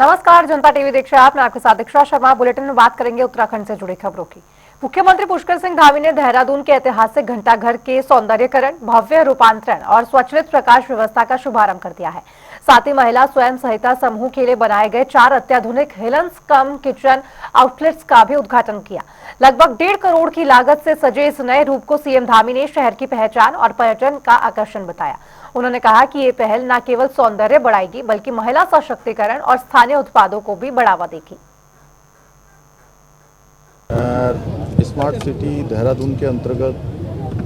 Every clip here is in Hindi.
नमस्कार, जनता टीवी देख रहे हैं आप। मैं आपके साथ दीक्षा शर्मा। बुलेटिन में बात करेंगे उत्तराखंड से जुड़ी खबरों की। मुख्यमंत्री पुष्कर सिंह धामी ने देहरादून के ऐतिहासिक घंटाघर के सौंदर्यीकरण, भव्य रूपांतरण और स्वचालित प्रकाश व्यवस्था का शुभारंभ कर दिया है। साथ ही महिला स्वयं सहायता समूह के लिए बनाए गए 4 अत्याधुनिक हिलन्स कम किचन आउटलेट्स का भी उद्घाटन किया। लगभग 1.5 करोड़ की लागत से सजे इस नए रूप को सीएम धामी ने शहर की पहचान और पर्यटन का आकर्षण बताया। उन्होंने कहा कि ये पहल न केवल सौंदर्य बढ़ाएगी बल्कि महिला सशक्तिकरण और स्थानीय उत्पादों को भी बढ़ावा देगी। स्मार्ट सिटी देहरादून के अंतर्गत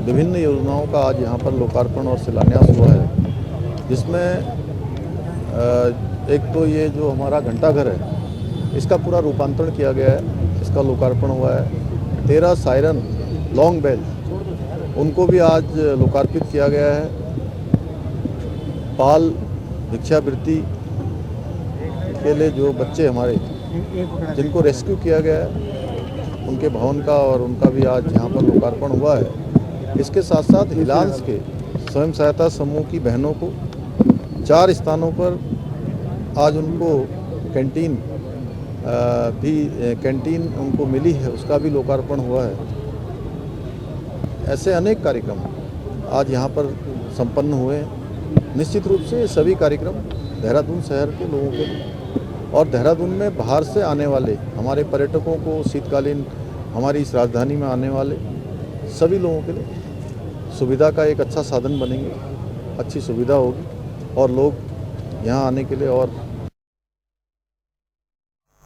विभिन्न योजनाओं का आज यहाँ पर लोकार्पण और शिलान्यास हुआ है, जिसमें एक तो ये जो हमारा घंटाघर है इसका पूरा रूपांतरण किया गया है, इसका लोकार्पण हुआ है। 13 सायरन लॉन्ग बेल उनको भी आज लोकार्पित किया गया है। बाल भिक्षावृत्ति के लिए जो बच्चे हमारे जिनको रेस्क्यू किया गया है उनके भवन का और उनका भी आज यहाँ पर लोकार्पण हुआ है। इसके साथ साथ हिलांस के स्वयं सहायता समूह की बहनों को 4 स्थानों पर आज उनको कैंटीन उनको मिली है, उसका भी लोकार्पण हुआ है। ऐसे अनेक कार्यक्रम आज यहाँ पर संपन्न हुए हैं। निश्चित रूप से ये सभी कार्यक्रम देहरादून शहर के लोगों के लिए और देहरादून में बाहर से आने वाले हमारे पर्यटकों को शीतकालीन हमारी इस राजधानी में आने वाले सभी लोगों के लिए सुविधा का एक अच्छा साधन बनेंगे, अच्छी सुविधा होगी और लोग यहाँ आने के लिए और।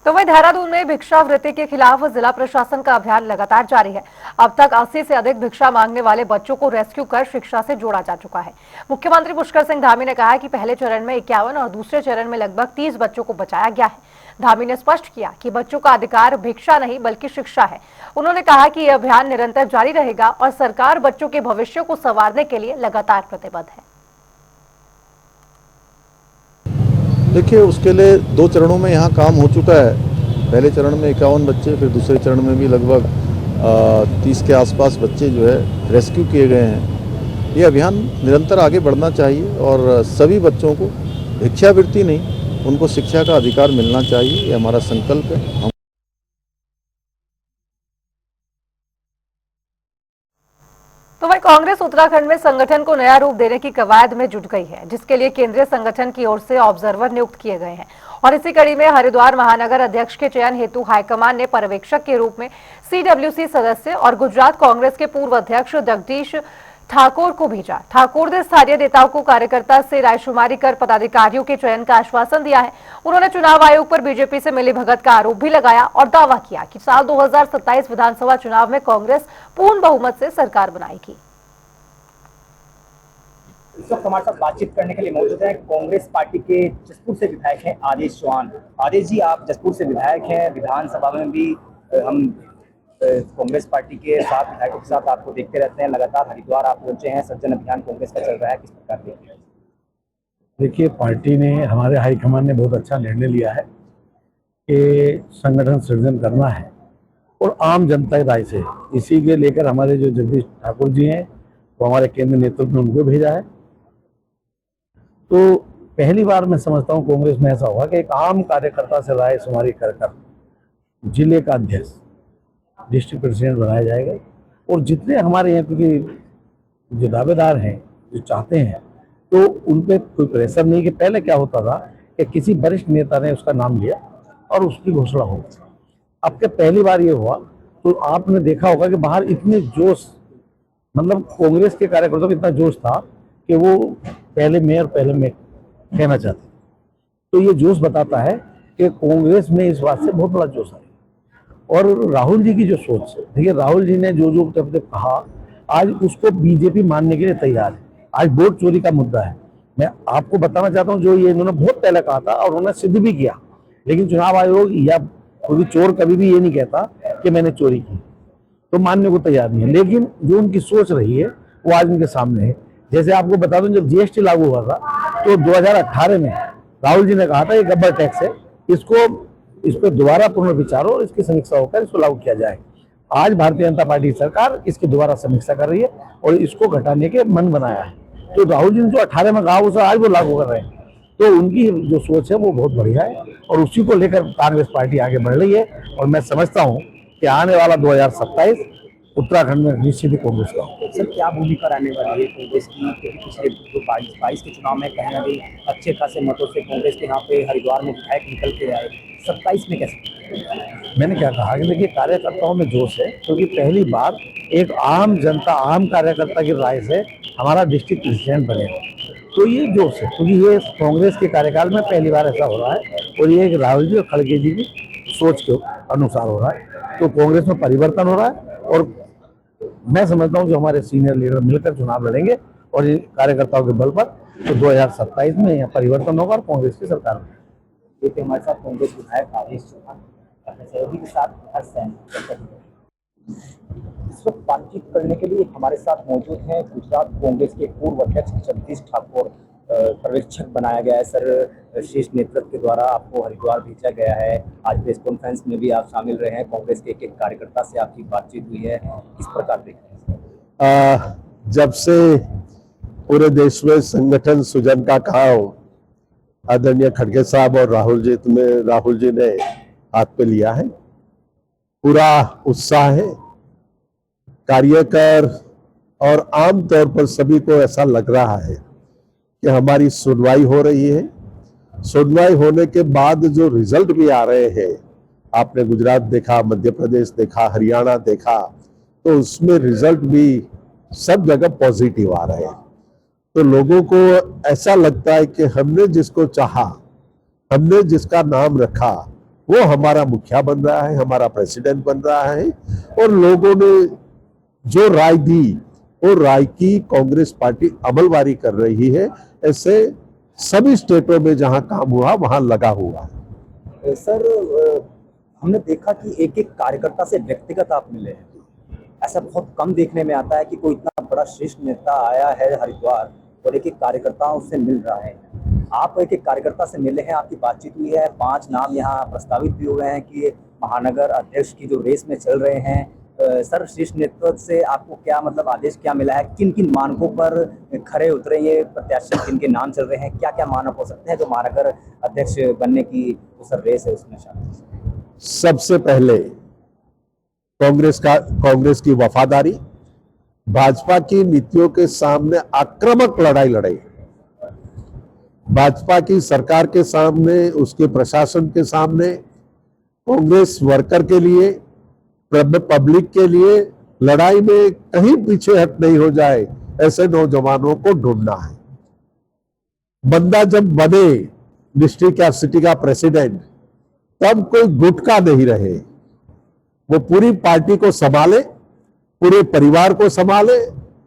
तो वहीं देहरादून में भिक्षावृत्ति के खिलाफ जिला प्रशासन का अभियान लगातार जारी है। अब तक 80 से अधिक भिक्षा मांगने वाले बच्चों को रेस्क्यू कर शिक्षा से जोड़ा जा चुका है। मुख्यमंत्री पुष्कर सिंह धामी ने कहा कि पहले चरण में 51 और दूसरे चरण में लगभग 30 बच्चों को बचाया गया है। धामी ने स्पष्ट किया कि बच्चों का अधिकार भिक्षा नहीं बल्कि शिक्षा है। उन्होंने कहा कि यह अभियान निरंतर जारी रहेगा और सरकार बच्चों के भविष्य को संवारने के लिए लगातार प्रतिबद्ध है। देखिए, उसके लिए 2 चरणों में यहाँ काम हो चुका है। पहले चरण में 51 बच्चे, फिर दूसरे चरण में भी लगभग 30 के आसपास बच्चे जो है रेस्क्यू किए गए हैं। ये अभियान निरंतर आगे बढ़ना चाहिए और सभी बच्चों को भिक्षावृत्ति नहीं, उनको शिक्षा का अधिकार मिलना चाहिए, ये हमारा संकल्प है। तो वही कांग्रेस उत्तराखंड में संगठन को नया रूप देने की कवायद में जुट गई है, जिसके लिए केंद्रीय संगठन की ओर से ऑब्जर्वर नियुक्त किए गए हैं। और इसी कड़ी में हरिद्वार महानगर अध्यक्ष के चयन हेतु हाईकमान ने पर्यवेक्षक के रूप में CWC सदस्य और गुजरात कांग्रेस के पूर्व अध्यक्ष जगदीश ठाकुर को भेजा। ठाकुर ने स्थानीय नेताओं को कार्यकर्ता से रायशुमारी कर पदाधिकारियों के चयन का आश्वासन दिया है। उन्होंने चुनाव आयोग पर बीजेपी से मिलीभगत का आरोप भी लगाया और दावा किया कि साल 2027 विधानसभा चुनाव में कांग्रेस पूर्ण बहुमत से सरकार बनाएगी। इस वक्त हमारे साथ बातचीत करने के लिए मौजूद हैं कांग्रेस पार्टी के जसपुर से विधायक हैं आदेश चौहान। आदेश जी, आप जसपुर से विधायक हैं, विधानसभा में भी हम कांग्रेस पार्टी के 7 विधायकों के साथ आपको देखते रहते हैं। लगातार हरिद्वार आप पहुंचे हैं, सज्जन अभियान कांग्रेस का चल रहा है, किस प्रकार देखते हैं? देखिए, पार्टी ने, हमारे हाईकमान ने बहुत अच्छा निर्णय लिया है कि संगठन सृजन करना है और आम जनता की राय से, इसी के लेकर हमारे जो जगदीश ठाकुर जी हैं वो हमारे केंद्रीय नेतृत्व ने उनको भेजा है। तो पहली बार मैं समझता हूँ कांग्रेस में ऐसा होगा कि एक आम कार्यकर्ता से राय शुमारी कर जिले का अध्यक्ष, डिस्ट्रिक्ट प्रेसिडेंट बनाया जाएगा। और जितने हमारे यहाँ, क्योंकि जो दावेदार हैं, जो चाहते हैं, तो उन पर कोई प्रेशर नहीं। कि पहले क्या होता था कि किसी वरिष्ठ नेता ने उसका नाम लिया और उसकी घोषणा हो गई। अब क्या पहली बार ये हुआ, तो आपने देखा होगा कि बाहर इतने जोश, मतलब कांग्रेस के कार्यकर्ताओं में इतना जोश था कि वो पहले मेयर कहना चाहते। तो ये जोश बताता है कि कांग्रेस में इस बात से बहुत बड़ा जोश है। और राहुल जी की जो सोच है, देखिए राहुल जी ने जो जब कहा, आज उसको बीजेपी मानने के लिए तैयार है। आज वोट चोरी का मुद्दा है, मैं आपको बताना चाहता हूँ, जो ये इन्होंने बहुत पहले कहा था और उन्होंने सिद्ध भी किया। लेकिन चुनाव आयोग या कोई चोर कभी भी ये नहीं कहता कि मैंने चोरी की, तो मानने को तैयार नहीं है। लेकिन जो उनकी सोच रही है वो आज उनके सामने है। जैसे आपको बता दूं, जब GST लागू हुआ था तो 2018 में राहुल जी ने कहा था ये गब्बर टैक्स है, इस पर दोबारा पुनर्विचार और इसकी समीक्षा होकर इसको लागू किया जाए। आज भारतीय जनता पार्टी सरकार इसकी दोबारा समीक्षा कर रही है और इसको घटाने के मन बनाया है। तो राहुल जी ने जो 18 में कहा, उसे आज वो लागू कर रहे हैं। तो उनकी जो सोच है वो बहुत बढ़िया है और उसी को लेकर कांग्रेस पार्टी आगे बढ़ रही है। और मैं समझता हूँ कि आने वाला 2027 उत्तराखंड में निश्चित ही कांग्रेस का होगा। सर क्या भूमिका रहने वाली है कांग्रेस की, क्योंकि पिछले जो 22 के चुनाव में कहीं ना कहीं अच्छे खासे मतों से कांग्रेस के यहाँ पे हरिद्वार में विधायक निकल के आए, 27 में कैसे? मैंने क्या कहा कि देखिए कार्यकर्ताओं में जोश है, क्योंकि पहली बार एक आम जनता, आम कार्यकर्ता की राय से हमारा डिस्ट्रिक्ट प्रेसिडेंट बनेगा, तो ये जोश है, क्योंकि ये कांग्रेस के कार्यकाल में पहली बार ऐसा हो रहा है और ये एक राहुल जी और खड़गे जी की सोच के अनुसार हो रहा है। तो कांग्रेस में परिवर्तन हो रहा है और मैं समझता हूँ जो हमारे सीनियर लीडर मिलकर चुनाव लड़ेंगे और ये कार्यकर्ताओं के बल पर तो 2027 में यहाँ परिवर्तन होगा और कांग्रेस की सरकार होगी। ये थे हमारे साथ कांग्रेस विधायक आदेश चौहान अपने सहयोगी के साथ हर सैन। इस वक्त बातचीत करने के लिए हमारे साथ मौजूद हैं गुजरात कांग्रेस के पूर्व अध्यक्ष जगदीश ठाकुर। पर्यवेक्षक बनाया गया है सर, शीर्ष नेतृत्व के द्वारा आपको हरिद्वार भेजा गया है। आज प्रेस कॉन्फ्रेंस में भी आप शामिल रहे हैं, कांग्रेस के एक कार्यकर्ता से आपकी बातचीत हुई है, किस प्रकार देखते हैं? जब से पूरे देश में संगठन सृजन का काम आदरणीय खड़गे साहब और राहुल जी ने हाथ पे लिया है, पूरा उत्साह है। कार्यकर और आम तौर पर सभी को ऐसा लग रहा है कि हमारी सुनवाई हो रही है। सुनवाई होने के बाद जो रिजल्ट भी आ रहे हैं, आपने गुजरात देखा, मध्य प्रदेश देखा, हरियाणा देखा, तो उसमें रिजल्ट भी सब जगह पॉजिटिव आ रहे हैं। तो लोगों को ऐसा लगता है कि हमने जिसको चाहा, हमने जिसका नाम रखा, वो हमारा मुखिया बन रहा है, हमारा प्रेसिडेंट बन रहा है। और लोगों ने जो राय दी, वो राय की कांग्रेस पार्टी अमलवारी कर रही है। ऐसे सभी स्टेटों में जहां काम हुआ वहां लगा हुआ है। सर हमने देखा कि एक एक कार्यकर्ता से व्यक्तिगत आप मिले हैं, ऐसा बहुत कम देखने में आता है कि कोई इतना बड़ा श्रेष्ठ नेता आया है हरिद्वार और एक एक कार्यकर्ता उससे मिल रहा है। आप एक एक कार्यकर्ता से मिले हैं, आपकी बातचीत हुई है, 5 नाम यहाँ प्रस्तावित भी हुए हैं कि महानगर अध्यक्ष की जो रेस में चल रहे हैं। सर शीर्ष नेतृत्व से आपको क्या मतलब आदेश क्या मिला है, किन किन मानकों पर खरे उतरे ये प्रत्याशी, किन के नाम चल रहे हैं, क्या क्या मानक हो सकते हैं जो महानगर अध्यक्ष बनने की जो सर रेस है उसमें शामिल? सबसे पहले कांग्रेस की वफादारी, भाजपा की नीतियों के सामने आक्रामक लड़ाई लड़े, भाजपा की सरकार के सामने, उसके प्रशासन के सामने, कांग्रेस वर्कर के लिए, पब्लिक के लिए लड़ाई में कहीं पीछे हट नहीं हो जाए, ऐसे नौजवानों को ढूंढना है। बंदा जब बने डिस्ट्रिक्ट या सिटी का प्रेसिडेंट, तब कोई गुटका नहीं रहे, वो पूरी पार्टी को संभाले, पूरे परिवार को संभाले।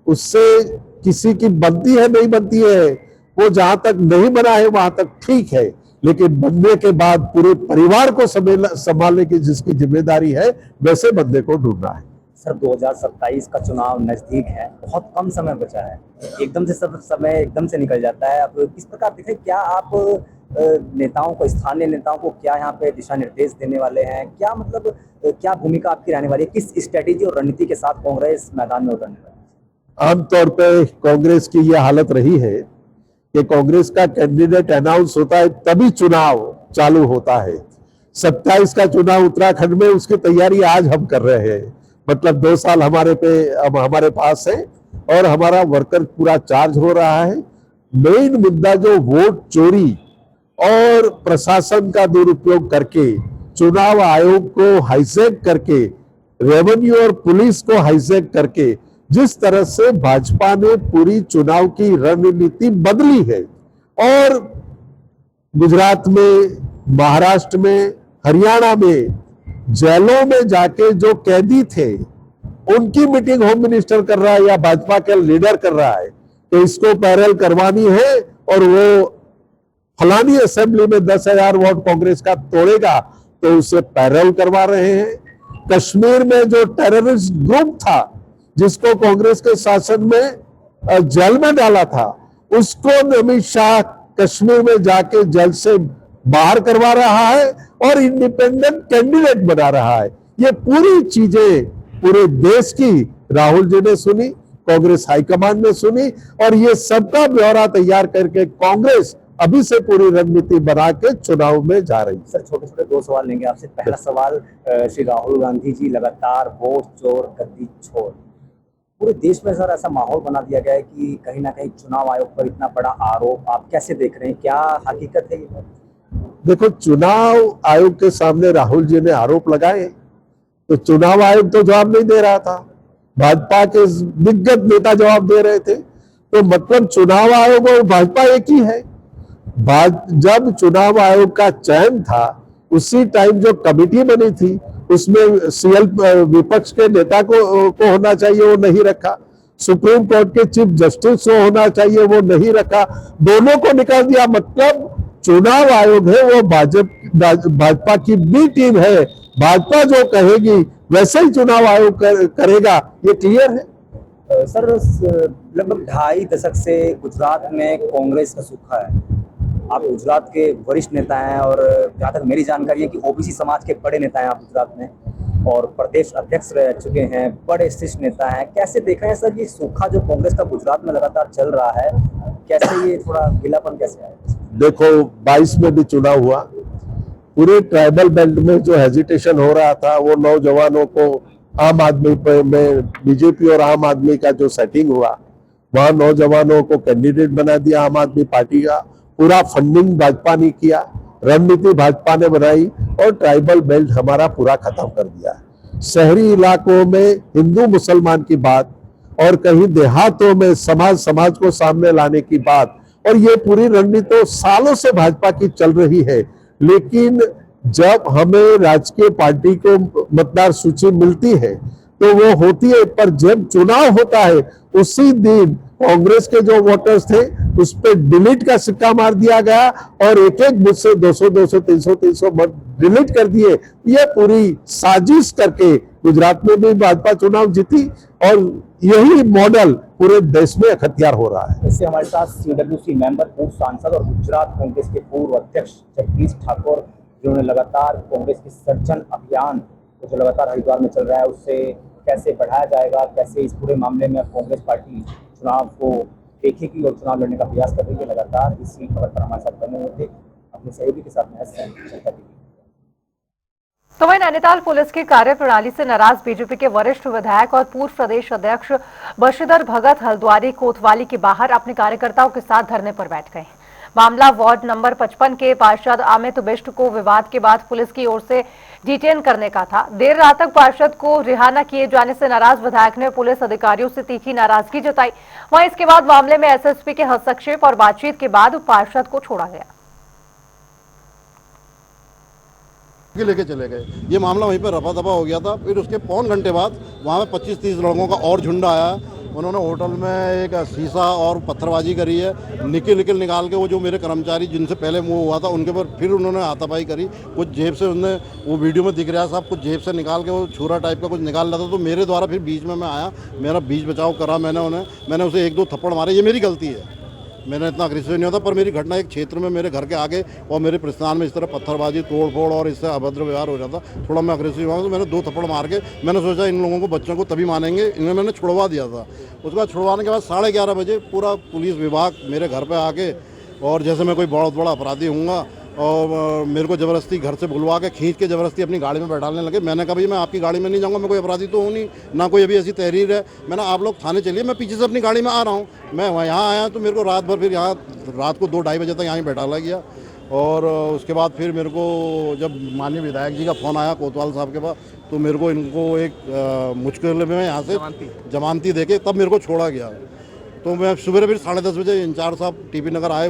उससे किसी की बनती है नहीं बनती है, वो जहां तक नहीं बना है वहां तक ठीक है, लेकिन बनने के बाद पूरे परिवार को संभालने की जिसकी जिम्मेदारी है, वैसे बंदे को ढूंढना है। सर 2027 का चुनाव नजदीक है, बहुत कम समय बचा है, एकदम से सब समय एकदम से निकल जाता है। अब किस प्रकार देखें, क्या आप नेताओं को, स्थानीय नेताओं को क्या यहाँ पे दिशा निर्देश देने वाले हैं, क्या मतलब क्या भूमिका आपकी रहने वाली है, किस स्ट्रेटेजी और रणनीति के साथ कांग्रेस मैदान में उतरने वाली है? आमतौर पर कांग्रेस की यह हालत रही है कि कांग्रेस का कैंडिडेट अनाउंस होता है तभी चुनाव चालू होता है। 27 का चुनाव उत्तराखंड में, उसकी तैयारी आज हम कर रहे हैं। मतलब 2 साल हमारे पास है और हमारा वर्कर पूरा चार्ज हो रहा है। मेन मुद्दा जो वोट चोरी और प्रशासन का दुरुपयोग करके, चुनाव आयोग को हाईजैक करके, रेवेन्यू और पुलिस को हाईजैक करके जिस तरह से भाजपा ने पूरी चुनाव की रणनीति बदली है, और गुजरात में, महाराष्ट्र में, हरियाणा में जेलों में जाके जो कैदी थे उनकी मीटिंग होम मिनिस्टर कर रहा है या भाजपा के लीडर कर रहा है कि इसको पैरेल करवानी है और वो फलानी असेंबली में 10,000 वोट कांग्रेस का तोड़ेगा तो उसे पैरेल करवा रहे हैं। कश्मीर में जो टेररिस्ट ग्रुप था जिसको कांग्रेस के शासन में जेल में डाला था, उसको अमित शाह कश्मीर में जाके जेल से बाहर करवा रहा है और इंडिपेंडेंट कैंडिडेट बना रहा है। ये पूरी चीजें पूरे देश की राहुल जी ने सुनी, कांग्रेस हाईकमान ने सुनी, और ये सबका ब्यौरा तैयार करके कांग्रेस अभी से पूरी रणनीति बना के चुनाव में जा रही है। सर छोटे छोटे दो सवाल लेंगे आपसे। पहला सवाल, श्री राहुल गांधी जी लगातार वोट चोर गद्दी छोर, पूरे देश में सर ऐसा माहौल बना दिया गया है कि कहीं ना कहीं चुनाव आयोग पर इतना बड़ा आरोप, आप कैसे देख रहे हैं, क्या हकीकत है ये? देखो, चुनाव आयोग के सामने राहुल जी ने आरोप लगाए तो चुनाव आयोग तो जवाब नहीं दे रहा था, भाजपा के दिग्गज नेता जवाब दे रहे थे। तो मतलब चुनाव आयोग और भाजपा एक ही है। जब चुनाव आयोग का चयन था उसी टाइम जो कमेटी बनी थी उसमें सीएल विपक्ष के नेता को होना चाहिए, वो नहीं रखा। सुप्रीम कोर्ट के चीफ जस्टिस को होना चाहिए, वो नहीं रखा। दोनों को निकाल दिया। मतलब चुनाव आयोग है वो भाजपा की बी टीम है। भाजपा जो कहेगी वैसे ही चुनाव आयोग करेगा, ये क्लियर है। सर लगभग 2.5 दशक से गुजरात में कांग्रेस का सूखा है। आप गुजरात के वरिष्ठ नेता हैं और जहाँ तक मेरी जानकारी है कि ओबीसी समाज के बड़े नेता हैं आप गुजरात में और प्रदेश अध्यक्ष रह चुके हैं, बड़े शीर्ष नेता हैं। कैसे देख रहे हैं सर ये सूखा जो कांग्रेस का गुजरात में लगातार चल रहा है, कैसे ये थोड़ा गिलापन कैसे आया? देखो 22 में भी चुनाव हुआ, पूरे ट्राइबल बेल्ट में जो हेजिटेशन हो रहा था वो नौजवानों को आम आदमी में बीजेपी और आम आदमी का जो सेटिंग हुआ, वहां नौजवानों को कैंडिडेट बना दिया आम आदमी पार्टी का। पूरा फंडिंग भाजपा ने किया, रणनीति भाजपा ने बनाई और ट्राइबल बेल्ट हमारा पूरा खत्म कर दिया। शहरी इलाकों में हिंदू मुसलमान की बात और कहीं देहातों में समाज को सामने लाने की बात, और ये पूरी रणनीति तो सालों से भाजपा की चल रही है। लेकिन जब हमें राजकीय पार्टी को मतदार सूची मिलती है तो वो होती है, पर जब चुनाव होता है उसी दिन कांग्रेस के जो वोटर्स थे उस पर डिलीट का सिक्का मार दिया गया और एक एक बूथ से 200 300 मत डिलीट कर दिए। ये पूरी साजिश करके गुजरात में भी भाजपा चुनाव जीती और यही मॉडल पूरे देश में अख्तियार हो रहा है। इससे हमारे साथ सीडब्ल्यूसी मेंबर, पूर्व सांसद और गुजरात कांग्रेस के पूर्व अध्यक्ष जगदीश ठाकुर, जिन्होंने लगातार कांग्रेस के सर्जन अभियान जो लगातार हरिद्वार में चल रहा है उससे कैसे बढ़ाया जाएगा, कैसे इस पूरे मामले में कांग्रेस पार्टी चुनाव को देखेगी और चुनाव लड़ने का प्रयास कर रही है, लगातार इसी खबर पर हमारे साथ बने हुए थे अपने सहयोगी के साथ। तो वहीं नैनीताल पुलिस की कार्यप्रणाली से नाराज बीजेपी के वरिष्ठ विधायक और पूर्व प्रदेश अध्यक्ष बशीधर भगत हल्द्वारी कोतवाली के बाहर अपने कार्यकर्ताओं के साथ धरने पर बैठ गए। मामला वार्ड नंबर 55 के पार्षद अमित बिष्ट को विवाद के बाद पुलिस की ओर से डिटेन करने का था। देर रात तक पार्षद को रिहा न किए जाने से नाराज विधायक ने पुलिस अधिकारियों से तीखी नाराजगी जताई। वहीं इसके बाद मामले में एसएसपी के हस्तक्षेप और बातचीत के बाद पार्षद को छोड़ा गया। लेके चले गए। ये मामला वहीं पर रफा दफा हो गया था। फिर उसके पौन घंटे बाद वहाँ पे 25-30 लड़कों का और झुंड आया। उन्होंने होटल में एक शीशा और पत्थरबाजी करी है। निकाल के वो जो मेरे कर्मचारी जिनसे पहले वो हुआ था उनके ऊपर फिर उन्होंने हाथापाई करी। कुछ जेब से उन्होंने, वो वीडियो में दिख रहा है साहब, कुछ जेब से निकाल के वो छुरा टाइप का कुछ निकाल रहा था। तो मेरे द्वारा फिर बीच में मैं आया, मेरा बीच बचाव करा मैंने उसे 1-2 थप्पड़ मारे। ये मेरी गलती है, मैंने इतना अग्रेसिव नहीं होता। पर मेरी घटना एक क्षेत्र में मेरे घर के आगे और मेरे प्रस्थान में इस तरह पत्थरबाजी, तोड़फोड़ और इससे अभद्र व्यवहार हो जाता। थोड़ा मैं अग्रेसिव हुआ तो मैंने 2 थप्पड़ मार के मैंने सोचा इन लोगों को, बच्चों को तभी मानेंगे, इन्हें मैंने छुड़वा दिया था। उसके बाद छुड़वाने के बाद 11:30 बजे पूरा पुलिस विभाग मेरे घर पर आके, और जैसे मैं कोई बहुत बड़ा अपराधी हूँगा, और मेरे को ज़बरदस्ती घर से बुलवा के खींच के ज़बरदस्ती अपनी गाड़ी में बैठाने लगे। मैंने कहा भाई मैं आपकी गाड़ी में नहीं जाऊंगा, मैं कोई अपराधी तो हूँ नहीं, ना कोई अभी ऐसी तहरीर है। मैंने आप लोग थाने चलिए, मैं पीछे से अपनी गाड़ी में आ रहा हूँ। मैं यहाँ आया तो मेरे को रात भर फिर यहाँ रात को 2-2:30 बजे तक यहाँ बैठाला गया। और उसके बाद फिर मेरे को जब माननीय विधायक जी का फ़ोन आया कोतवाल साहब के पास, तो मेरे को इनको एक मुश्किल में यहाँ से जमानती देके तब मेरे को छोड़ा गया। तो मैं सुबह फिर 10:30 बजे इंचार्ज साहब टीपी नगर आए।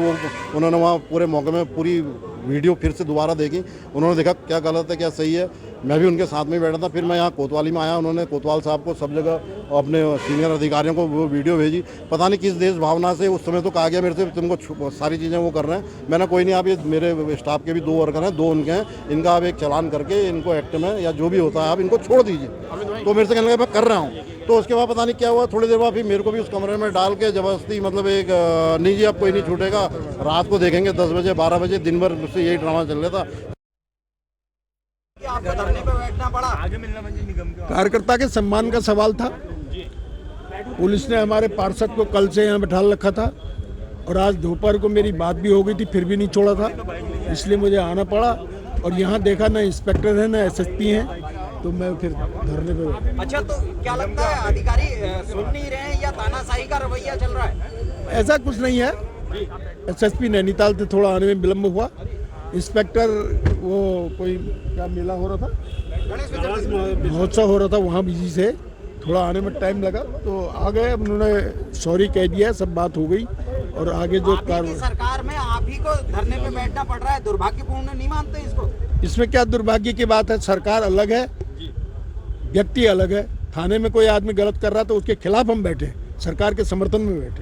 उन्होंने वहाँ पूरे मौके में पूरी वीडियो फिर से दोबारा देखी। उन्होंने देखा क्या गलत है क्या सही है। मैं भी उनके साथ में बैठा था। फिर मैं यहाँ कोतवाली में आया। उन्होंने कोतवाल साहब को सब जगह अपने सीनियर अधिकारियों को वो वीडियो भेजी। पता नहीं किस देश भावना से उस समय तो कहा गया मेरे से तुमको सारी चीज़ें वो कर रहे हैं। मैंने कोई नहीं, आप ये मेरे स्टाफ के भी 2 वर्कर हैं, 2 उनके हैं, इनका आप एक चालान करके इनको एक्ट में या जो भी होता है आप इनको छोड़ दीजिए। तो मेरे से कहने लगा मैं कर रहा हूँ। तो उसके बाद पता नहीं क्या हुआ, थोड़ी देर बाद फिर मेरे को भी उस कमरे में डाल के ज़बरदस्ती, मतलब एक नहीं जी अब कोई नहीं छूटेगा, रात को देखेंगे 10 बजे 12 बजे, दिन भर मुझसे यही ड्रामा चल रहा था। कार्यकर्ता के सम्मान का सवाल था। पुलिस ने हमारे पार्षद को कल से यहाँ बैठा रखा था और आज दोपहर को मेरी बात भी हो गई थी, फिर भी नहीं छोड़ा था, इसलिए मुझे आना पड़ा। और यहाँ देखा ना इंस्पेक्टर है ना एसएसपी हैं, तो मैं फिर धरने पे बैठा। अच्छा, तो क्या लगता है अधिकारी सुन नहीं रहे हैं या तानाशाही का रवैया चल रहा है? ऐसा कुछ नहीं है। एसएसपी नैनीताल से थोड़ा आने में विलम्ब हुआ। इंस्पेक्टर वो कोई क्या मेला हो रहा था, महोत्सव हो रहा था, वहाँ बिजी से थोड़ा आने में टाइम लगा, तो आ गए। उन्होंने सॉरी कह दिया, सब बात हो गई और आगे जो कार्रवाई। सरकार में आप ही को धरने पे बैठना पड़ रहा है, दुर्भाग्यपूर्ण नहीं मानते इसको? इसमें क्या दुर्भाग्य की बात है? सरकार अलग है, व्यक्ति अलग है। थाने में कोई आदमी गलत कर रहा तो उसके खिलाफ हम बैठे, सरकार के समर्थन में बैठे।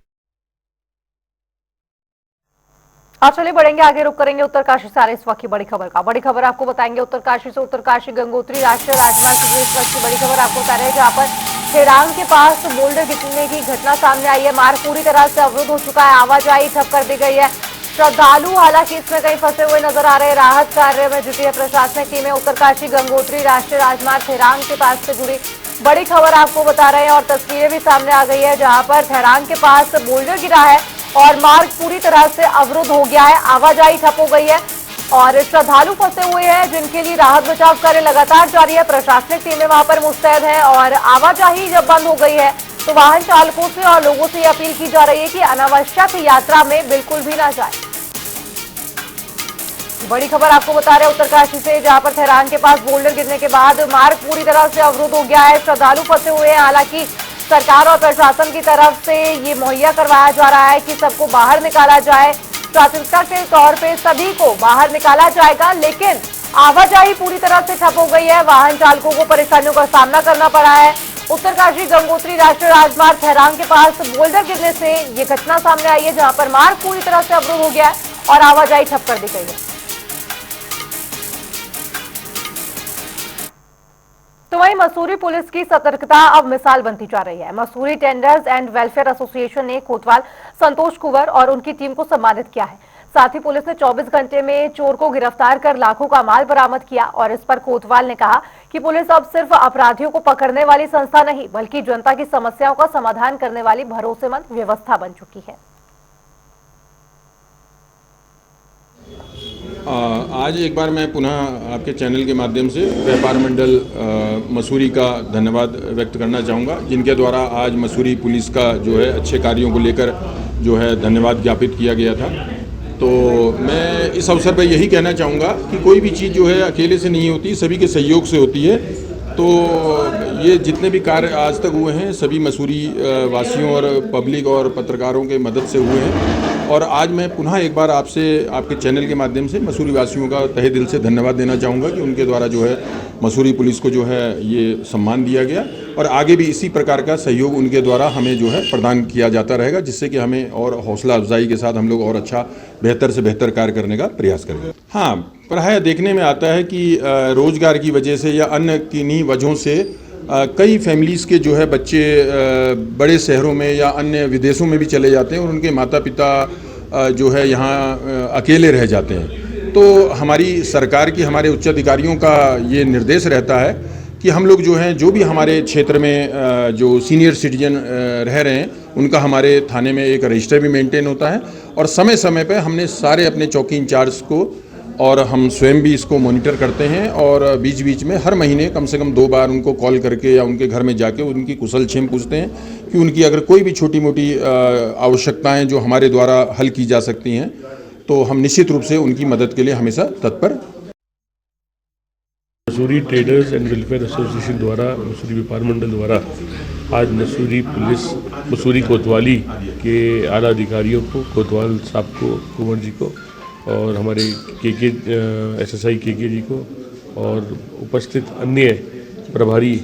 आप चलिए बढ़ेंगे आगे, रुक करेंगे उत्तरकाशी से आ रही इस वक्त की बड़ी खबर का। बड़ी खबर आपको बताएंगे उत्तरकाशी से। उत्तरकाशी गंगोत्री राष्ट्रीय राजमार्ग से जुड़ी इस वक्त की बड़ी खबर आपको बता रहे हैं, जहां पर खेड़ांग के पास बोल्डर गिरने की घटना सामने आई है। मार्ग पूरी तरह से अवरुद्ध हो चुका है, आवाजाही ठप कर दी गई है। श्रद्धालु हालांकि इसमें कहीं फंसे हुए नजर आ रहे हैं। राहत कार्य में जुटी है प्रशासनिक टीमें। उत्तरकाशी गंगोत्री राष्ट्रीय राजमार्ग खेड़ांग के पास से जुड़ी बड़ी खबर आपको बता रहे हैं और तस्वीरें भी सामने आ गई है, जहां पर खेड़ांग के पास बोल्डर गिरा है और मार्ग पूरी तरह से अवरुद्ध हो गया है, आवाजाही ठप हो गई है और श्रद्धालु फंसे हुए हैं, जिनके लिए राहत बचाव कार्य लगातार जारी है। प्रशासनिक टीमें वहां पर मुस्तैद हैं और आवाजाही जब बंद हो गई है तो वाहन चालकों से और लोगों से यह अपील की जा रही है कि अनावश्यक यात्रा में बिल्कुल भी ना जाए। बड़ी खबर आपको बता रहे हैं उत्तरकाशी से, जहां पर खेड़ांग के पास बोल्डर गिरने के बाद मार्ग पूरी तरह से अवरुद्ध हो गया है। श्रद्धालु फंसे हुए हैं। हालांकि सरकार और प्रशासन की तरफ से ये मुहैया करवाया जा रहा है कि सबको बाहर निकाला जाए, प्राथमिकता के तौर पे सभी को बाहर निकाला जाएगा, लेकिन आवाजाही पूरी तरह से ठप हो गई है। वाहन चालकों को परेशानियों का सामना करना पड़ा है। उत्तरकाशी गंगोत्री राष्ट्रीय राजमार्ग खेड़ांग के पास बोल्डर गिरने से ये घटना सामने आई है, जहां पर मार्ग पूरी तरह से अवरुद्ध हो गया है और आवाजाही ठप कर दी गई है। तो वहीं मसूरी पुलिस की सतर्कता अब मिसाल बनती जा रही है। Mussoorie tenders and welfare association ने कोतवाल संतोष कुंवर और उनकी टीम को सम्मानित किया है। साथ ही पुलिस ने 24 घंटे में चोर को गिरफ्तार कर लाखों का माल बरामद किया और इस पर कोतवाल ने कहा कि पुलिस अब सिर्फ अपराधियों को पकड़ने वाली संस्था नहीं, बल्कि जनता की समस्याओं का समाधान करने वाली भरोसेमंद व्यवस्था बन चुकी है। आज एक बार मैं पुनः आपके चैनल के माध्यम से व्यापार मंडल मसूरी का धन्यवाद व्यक्त करना चाहूँगा, जिनके द्वारा आज मसूरी पुलिस का जो है अच्छे कार्यों को लेकर जो है धन्यवाद ज्ञापित किया गया था। तो मैं इस अवसर पर यही कहना चाहूँगा कि कोई भी चीज़ जो है अकेले से नहीं होती, सभी के सहयोग से होती है। तो ये जितने भी कार्य आज तक हुए हैं सभी मसूरी वासियों और पब्लिक और पत्रकारों के मदद से हुए हैं और आज मैं पुनः एक बार आपसे आपके चैनल के माध्यम से मसूरी वासियों का तहे दिल से धन्यवाद देना चाहूँगा कि उनके द्वारा जो है मसूरी पुलिस को जो है ये सम्मान दिया गया और आगे भी इसी प्रकार का सहयोग उनके द्वारा हमें जो है प्रदान किया जाता रहेगा, जिससे कि हमें और हौसला अफजाई के साथ हम लोग और अच्छा बेहतर से बेहतर कार्य करने का प्रयास करेंगे। हाँ, प्रायः देखने में आता है कि रोजगार की वजह से या अन्य किन्हीं वजहों से कई फैमिलीज़ के जो है बच्चे बड़े शहरों में या अन्य विदेशों में भी चले जाते हैं और उनके माता पिता जो है यहाँ अकेले रह जाते हैं। तो हमारी सरकार की, हमारे उच्च अधिकारियों का ये निर्देश रहता है कि हम लोग जो हैं, जो भी हमारे क्षेत्र में जो सीनियर सिटीजन रह रहे हैं, उनका हमारे थाने में एक रजिस्टर भी मेंटेन होता है और समय समय पर हमने सारे अपने चौकी इंचार्ज को और हम स्वयं भी इसको मॉनिटर करते हैं और बीच बीच में हर महीने कम से कम 2 बार उनको कॉल करके या उनके घर में जाके उनकी कुशल क्षेम पूछते हैं कि उनकी अगर कोई भी छोटी मोटी आवश्यकताएं जो हमारे द्वारा हल की जा सकती हैं तो हम निश्चित रूप से उनकी मदद के लिए हमेशा तत्पर। Mussoorie traders and welfare association द्वारा, मसूरी व्यापार मंडल द्वारा आज मसूरी पुलिस, मसूरी कोतवाली के आला अधिकारियों को, कोतवाल साहब को, कुंवर जी को और हमारे SSI के जी को और उपस्थित अन्य प्रभारी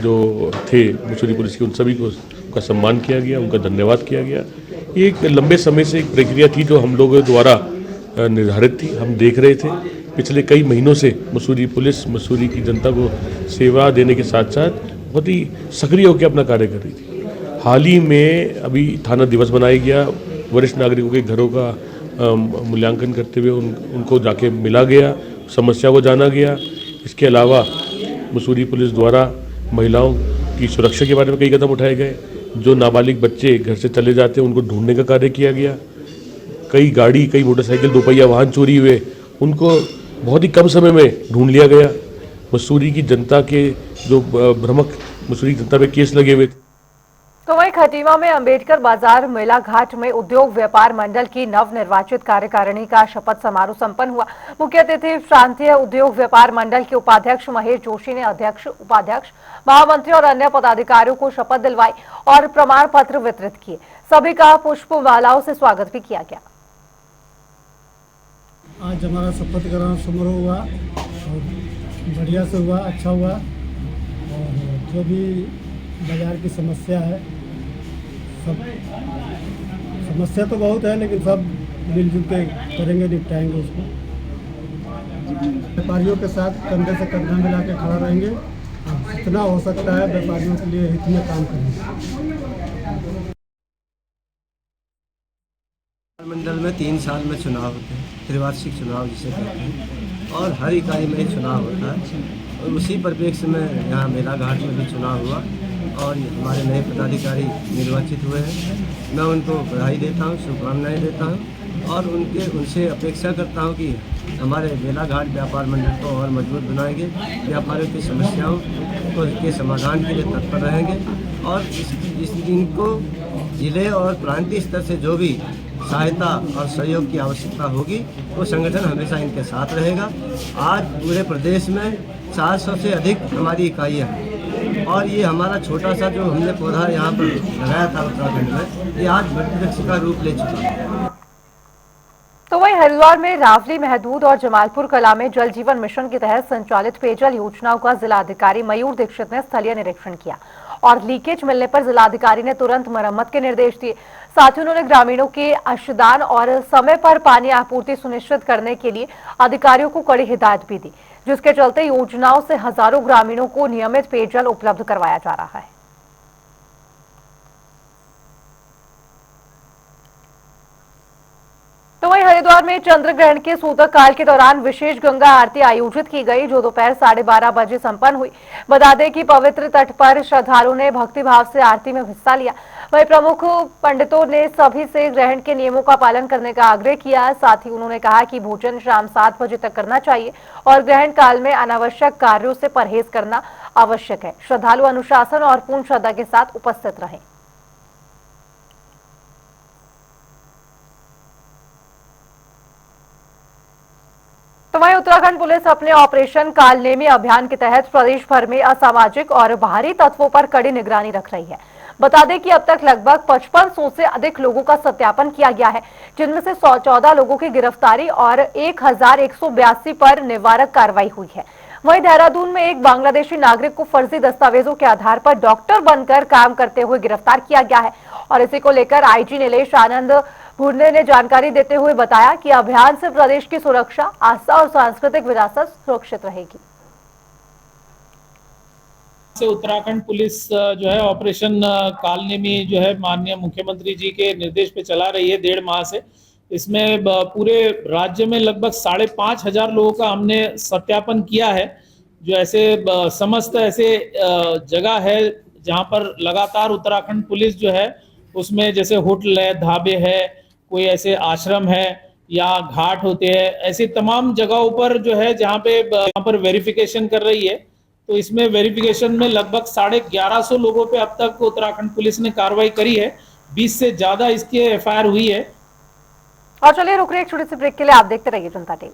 जो थे मसूरी पुलिस के, उन सभी को उनका सम्मान किया गया, उनका धन्यवाद किया गया। ये एक लंबे समय से एक प्रक्रिया थी जो हम लोगों द्वारा निर्धारित थी। हम देख रहे थे पिछले कई महीनों से मसूरी पुलिस मसूरी की जनता को सेवा देने के साथ साथ बहुत ही सक्रिय होकर अपना कार्य कर रही थी। हाल ही में अभी थाना दिवस बनाया गया, वरिष्ठ नागरिकों के घरों का मूल्यांकन करते हुए उनको जाके मिला गया, समस्या को जाना गया। इसके अलावा मसूरी पुलिस द्वारा महिलाओं की सुरक्षा के बारे में कई कदम उठाए गए। जो नाबालिग बच्चे घर से चले जाते हैं उनको ढूंढने का कार्य किया गया। कई गाड़ी, कई मोटरसाइकिल, दोपहिया वाहन चोरी हुए, उनको बहुत ही कम समय में ढूंढ लिया गया। मसूरी की जनता के जो भ्रमक मसूरी जनता पे केस लगे हुए थे। तो वहीं खटीमा में अंबेडकर बाजार मेला घाट में उद्योग व्यापार मंडल की नवनिर्वाचित कार्यकारिणी का शपथ समारोह संपन्न हुआ। मुख्य अतिथि प्रांतीय उद्योग व्यापार मंडल के उपाध्यक्ष महेश जोशी ने अध्यक्ष, उपाध्यक्ष, महामंत्री और अन्य पदाधिकारियों को शपथ दिलवाई और प्रमाण पत्र वितरित किए। सभी का पुष्प मालाओं से स्वागत भी किया गया। आज हमारा शपथ ग्रहण समारोह हुआ और बढ़िया से हुआ, अच्छा हुआ। और जो भी बाजार की समस्या है, सब समस्या तो बहुत है, लेकिन सब मिलजुल के करेंगे, निपटाएंगे उसको। व्यापारियों के साथ कंधे से कंधा मिला के खड़ा रहेंगे, जितना हो सकता है व्यापारियों के लिए हित में काम करेंगे। मंडल में 3 साल में चुनाव होते हैं, त्रिवार्षिक चुनाव जिसे कहते हैं, और हर इकाई में एक चुनाव होता है। और उसी परिप्रेक्ष्य में यहाँ मेला घाट में भी चुनाव हुआ और हमारे नए पदाधिकारी निर्वाचित हुए हैं। मैं उनको बधाई देता हूँ, शुभकामनाएं देता हूँ और उनसे अपेक्षा करता हूँ कि हमारे मेला घाट व्यापार मंडल को और मजबूत बनाएंगे, व्यापारियों की समस्याओं के समाधान के लिए तत्पर रहेंगे और इस दिन को जिले और प्रांतीय स्तर से जो भी सहायता और सहयोग की आवश्यकता होगी वो संगठन हमेशा इनके साथ रहेगा। आज पूरे प्रदेश में 400 से अधिक हमारी इकाइयाँ हैं और ये हमारा छोटा सा जो हमने पौधा यहाँ पर लगाया था उत्तराखंड में, ये आज वृक्ष का रूप ले चुका है। तो वहीं हरिद्वार में रावली, महदूद और जमालपुर कला में जल जीवन मिशन के तहत संचालित पेयजल योजनाओं का जिलाधिकारी मयूर दीक्षित ने स्थलीय निरीक्षण किया और लीकेज मिलने पर जिलाधिकारी ने तुरंत मरम्मत के निर्देश दिए। साथ ही उन्होंने ग्रामीणों के अंशदान और समय पर पानी आपूर्ति सुनिश्चित करने के लिए अधिकारियों को कड़ी हिदायत भी दी, जिसके चलते योजनाओं से हजारों ग्रामीणों को नियमित पेयजल उपलब्ध करवाया जा रहा है। तो वहीं हरिद्वार में चंद्र ग्रहण के सूतक काल के दौरान विशेष गंगा आरती आयोजित की गई, जो दोपहर 12:30 बजे संपन्न हुई। बता दें कि पवित्र तट पर श्रद्धालुओं ने भक्तिभाव से आरती में हिस्सा लिया। वहीं प्रमुख पंडितों ने सभी से ग्रहण के नियमों का पालन करने का आग्रह किया। साथ ही उन्होंने कहा कि भोजन शाम 7 बजे तक करना चाहिए और ग्रहण काल में अनावश्यक कार्यों से परहेज करना आवश्यक है। श्रद्धालु अनुशासन और पूर्ण श्रद्धा के साथ उपस्थित रहें। तो वहीं उत्तराखंड पुलिस अपने ऑपरेशन कालनेमी अभियान के तहत प्रदेश भर में असामाजिक और बाहरी तत्वों पर कड़ी निगरानी रख रही है। बता दें कि अब तक लगभग 5500 से अधिक लोगों का सत्यापन किया गया है, जिनमें से 114 लोगों की गिरफ्तारी और 1182 पर निवारक कार्रवाई हुई है। वहीं देहरादून में एक बांग्लादेशी नागरिक को फर्जी दस्तावेजों के आधार पर डॉक्टर बनकर काम करते हुए गिरफ्तार किया गया है और इसी को लेकर आईजी नीलेश आनंद भुर्ने ने जानकारी देते हुए बताया कि अभियान से प्रदेश की सुरक्षा, आस्था और सांस्कृतिक विरासत सुरक्षित रहेगी। उत्तराखंड पुलिस जो है ऑपरेशन कालनेमी जो है माननीय मुख्यमंत्री जी के निर्देश पे चला रही है 1.5 माह से। इसमें पूरे राज्य में लगभग 5,500 लोगों का हमने सत्यापन किया है। जो ऐसे समस्त ऐसे जगह है जहां पर लगातार उत्तराखंड पुलिस जो है उसमें जैसे होटल है, ढाबे है, कोई ऐसे आश्रम है या घाट होते हैं, ऐसी तमाम जगहों पर जो है जहाँ पर वेरिफिकेशन कर रही है। तो इसमें वेरिफिकेशन में लगभग 1150 लोगों पे अब तक उत्तराखंड पुलिस ने कार्रवाई करी है। 20 से ज्यादा इसकी एफआईआर हुई है। और चलिए रुक रहे एक छोटे से ब्रेक के लिए, आप देखते रहिए जनता टीवी।